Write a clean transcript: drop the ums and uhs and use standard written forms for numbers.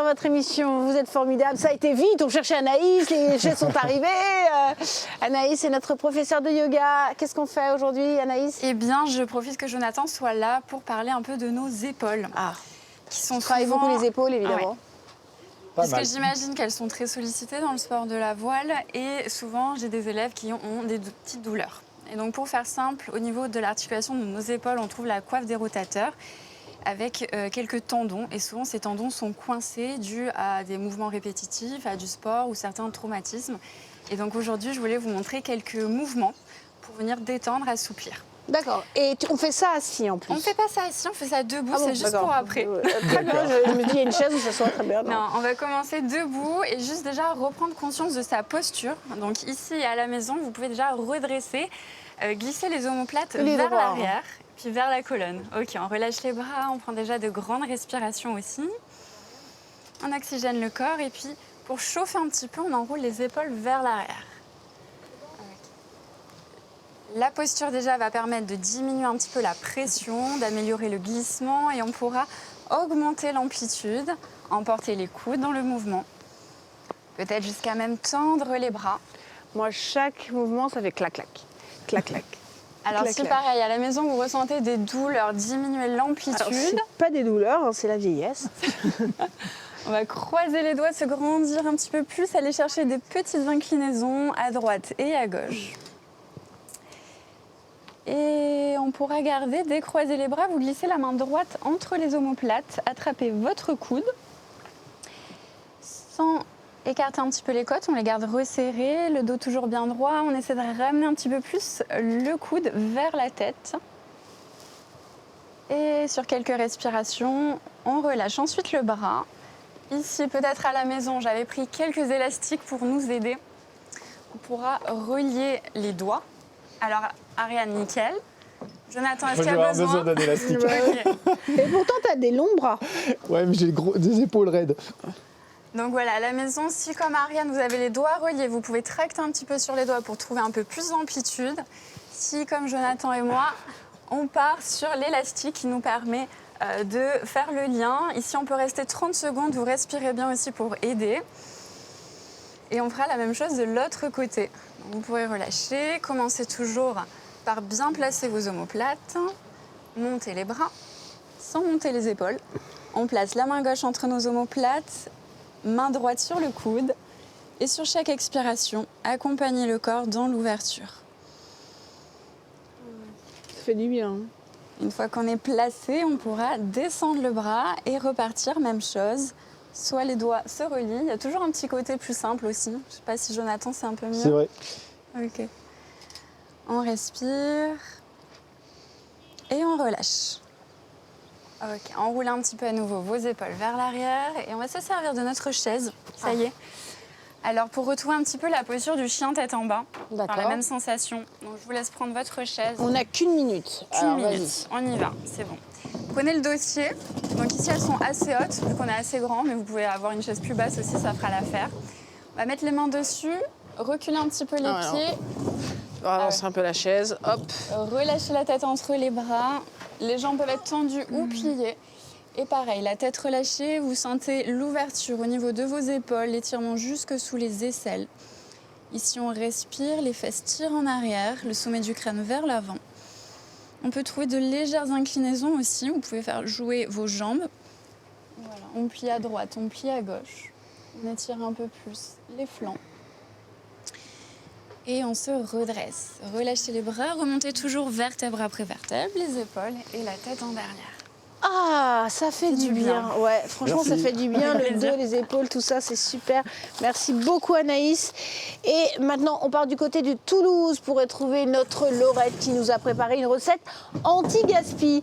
dans votre émission. Vous êtes formidable. Ça a été vite. On cherchait Anaïs. Les chaises sont arrivées. Anaïs est notre professeur de yoga. Qu'est-ce qu'on fait aujourd'hui, Anaïs? Eh bien, je profite que Jonathan soit là pour parler un peu de nos épaules. Ah, Qui sont on travaille souvent... beaucoup les épaules, évidemment. Ouais. Parce que j'imagine qu'elles sont très sollicitées dans le sport de la voile. Et souvent, j'ai des élèves qui ont des petites douleurs. Et donc, pour faire simple, au niveau de l'articulation de nos épaules, on trouve la coiffe des rotateurs, avec quelques tendons. Et souvent, ces tendons sont coincés dus à des mouvements répétitifs, à du sport ou certains traumatismes. Et donc aujourd'hui, je voulais vous montrer quelques mouvements pour venir détendre, assouplir. D'accord. Et on fait ça assis en plus? On ne fait pas ça assis, on fait ça debout, c'est juste d'accord. pour après. Très bien, je me dis, il y a une chaise où ça soit très bien. Non, on va commencer debout et juste déjà reprendre conscience de sa posture. Donc ici et à la maison, vous pouvez déjà redresser, glisser les omoplates vers l'arrière. Puis vers la colonne. Ok, on relâche les bras, on prend déjà de grandes respirations aussi. On oxygène le corps et puis pour chauffer un petit peu, on enroule les épaules vers l'arrière. La posture déjà va permettre de diminuer un petit peu la pression, d'améliorer le glissement et on pourra augmenter l'amplitude, emporter les coudes dans le mouvement. Peut-être jusqu'à même tendre les bras. Moi, chaque mouvement, ça fait clac-clac. Clac-clac. Alors si pareil, à la maison, vous ressentez des douleurs, diminuez l'amplitude. C'est pas des douleurs, hein, c'est la vieillesse. On va croiser les doigts, se grandir un petit peu plus, aller chercher des petites inclinaisons à droite et à gauche. Et on pourra garder, décroiser les bras, vous glissez la main droite entre les omoplates, attrapez votre coude. Sans écarter un petit peu les côtes, on les garde resserrées, le dos toujours bien droit. On essaie de ramener un petit peu plus le coude vers la tête. Et sur quelques respirations, on relâche ensuite le bras. Ici, peut-être à la maison, j'avais pris quelques élastiques pour nous aider. On pourra relier les doigts. Alors, Ariane, nickel. Jonathan, est-ce qu'il y a besoin d'un élastique. Et pourtant, tu as des longs bras. Ouais, mais j'ai des épaules raides. Donc voilà, à la maison, si comme Ariane, vous avez les doigts reliés, vous pouvez tracter un petit peu sur les doigts pour trouver un peu plus d'amplitude. Si, comme Jonathan et moi, on part sur l'élastique qui nous permet de faire le lien. Ici, on peut rester 30 secondes, vous respirez bien aussi pour aider. Et on fera la même chose de l'autre côté. Vous pourrez relâcher, commencez toujours par bien placer vos omoplates, monter les bras sans monter les épaules. On place la main gauche entre nos omoplates, main droite sur le coude et sur chaque expiration, accompagnez le corps dans l'ouverture. Ça fait du bien. Une fois qu'on est placé, on pourra descendre le bras et repartir, même chose. Soit les doigts se relient, il y a toujours un petit côté plus simple aussi. Je ne sais pas si Jonathan, c'est un peu mieux. C'est vrai. Ok. On respire et on relâche. Ok, enroulez un petit peu à nouveau vos épaules vers l'arrière et on va se servir de notre chaise. Ça y est. Alors pour retrouver un petit peu la posture du chien tête en bas, D'accord. la même sensation. Donc je vous laisse prendre votre chaise. On n'a qu'une minute. Une minute. On y va, c'est bon. Prenez le dossier. Donc ici elles sont assez hautes vu qu'on est assez grand, mais vous pouvez avoir une chaise plus basse aussi, ça fera l'affaire. On va mettre les mains dessus, reculer un petit peu les pieds. Avancer un peu la chaise, hop. Relâchez la tête entre les bras. Les jambes peuvent être tendues ou pliées. Et pareil, la tête relâchée, vous sentez l'ouverture au niveau de vos épaules, l'étirement jusque sous les aisselles. Ici, on respire, les fesses tirent en arrière, le sommet du crâne vers l'avant. On peut trouver de légères inclinaisons aussi. Vous pouvez faire jouer vos jambes. Voilà, on plie à droite, on plie à gauche. On étire un peu plus les flancs. Et on se redresse. Relâchez les bras, remontez toujours vertèbre après vertèbre, les épaules et la tête en derrière. Ah, ça fait du bien. Ouais, franchement, Merci. ça fait du bien. Le dos, les épaules, tout ça, c'est super. Merci beaucoup, Anaïs. Et maintenant, on part du côté de Toulouse pour retrouver notre Laurette qui nous a préparé une recette anti-gaspi.